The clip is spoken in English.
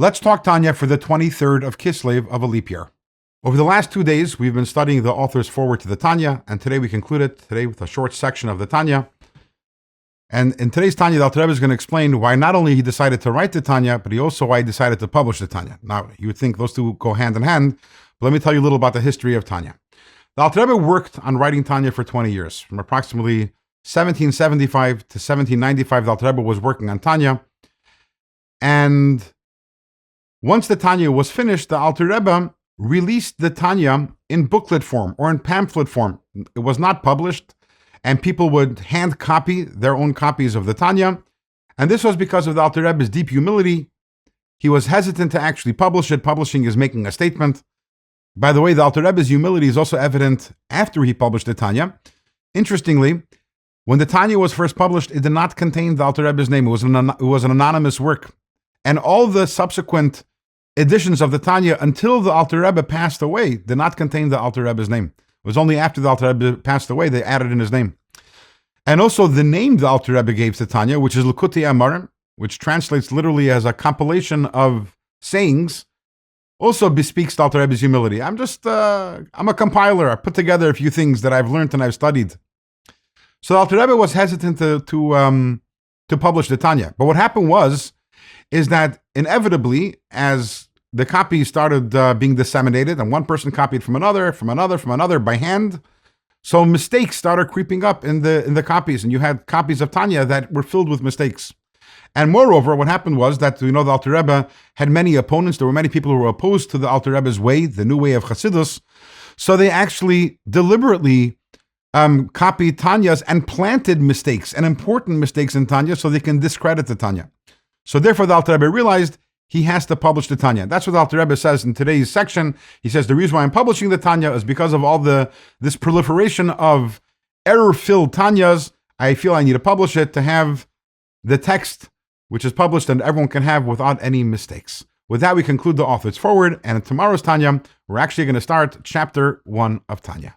Let's talk Tanya for the 23rd of Kislev of a leap year. Over the last 2 days, we've been studying the author's foreword to the Tanya, and today we conclude it today with a short section of the Tanya. And in today's Tanya, the Alter Rebbe is going to explain why not only he decided to write the Tanya, but also why he decided to publish the Tanya. Now, you would think those two go hand in hand, but let me tell you a little about the history of Tanya. The Alter Rebbe worked on writing Tanya for 20 years. From approximately 1775 to 1795, the Alter Rebbe was working on Tanya. And once the Tanya was finished, the Alter Rebbe released the Tanya in booklet form or in pamphlet form. It was not published, and people would hand copy their own copies of the Tanya. And this was because of the Alter Rebbe's deep humility. He was hesitant to actually publish it. Publishing is making a statement. By the way, the Alter Rebbe's humility is also evident after he published the Tanya. Interestingly, when the Tanya was first published, it did not contain the Alter Rebbe's name. It was an anonymous work. And all the subsequent editions of the Tanya until the Alter Rebbe passed away did not contain the Alter Rebbe's name. It was only after the Alter Rebbe passed away they added in his name. And also the name the Alter Rebbe gave to Tanya, which is Likutei Amarim, which translates literally as a compilation of sayings, also bespeaks the Alter Rebbe's humility. I'm a compiler. I put together a few things that I've learned and I've studied. So the Alter Rebbe was hesitant to publish the Tanya. But what happened is that inevitably, as the copies started being disseminated, and one person copied from another by hand, so mistakes started creeping up in the copies, and you had copies of Tanya that were filled with mistakes. And moreover, what happened was that, the Alter Rebbe had many opponents. There were many people who were opposed to the Alter Rebbe's way, the new way of Chassidus. So they actually deliberately copied Tanyas and planted mistakes and important mistakes in Tanya so they can discredit the Tanya. So therefore, the Alter Rebbe realized he has to publish the Tanya. That's what the Alter Rebbe says in today's section. He says, the reason why I'm publishing the Tanya is because of all this proliferation of error-filled Tanyas. I feel I need to publish it to have the text which is published and everyone can have without any mistakes. With that, we conclude the author's foreword, and in tomorrow's Tanya, we're actually going to start chapter 1 of Tanya.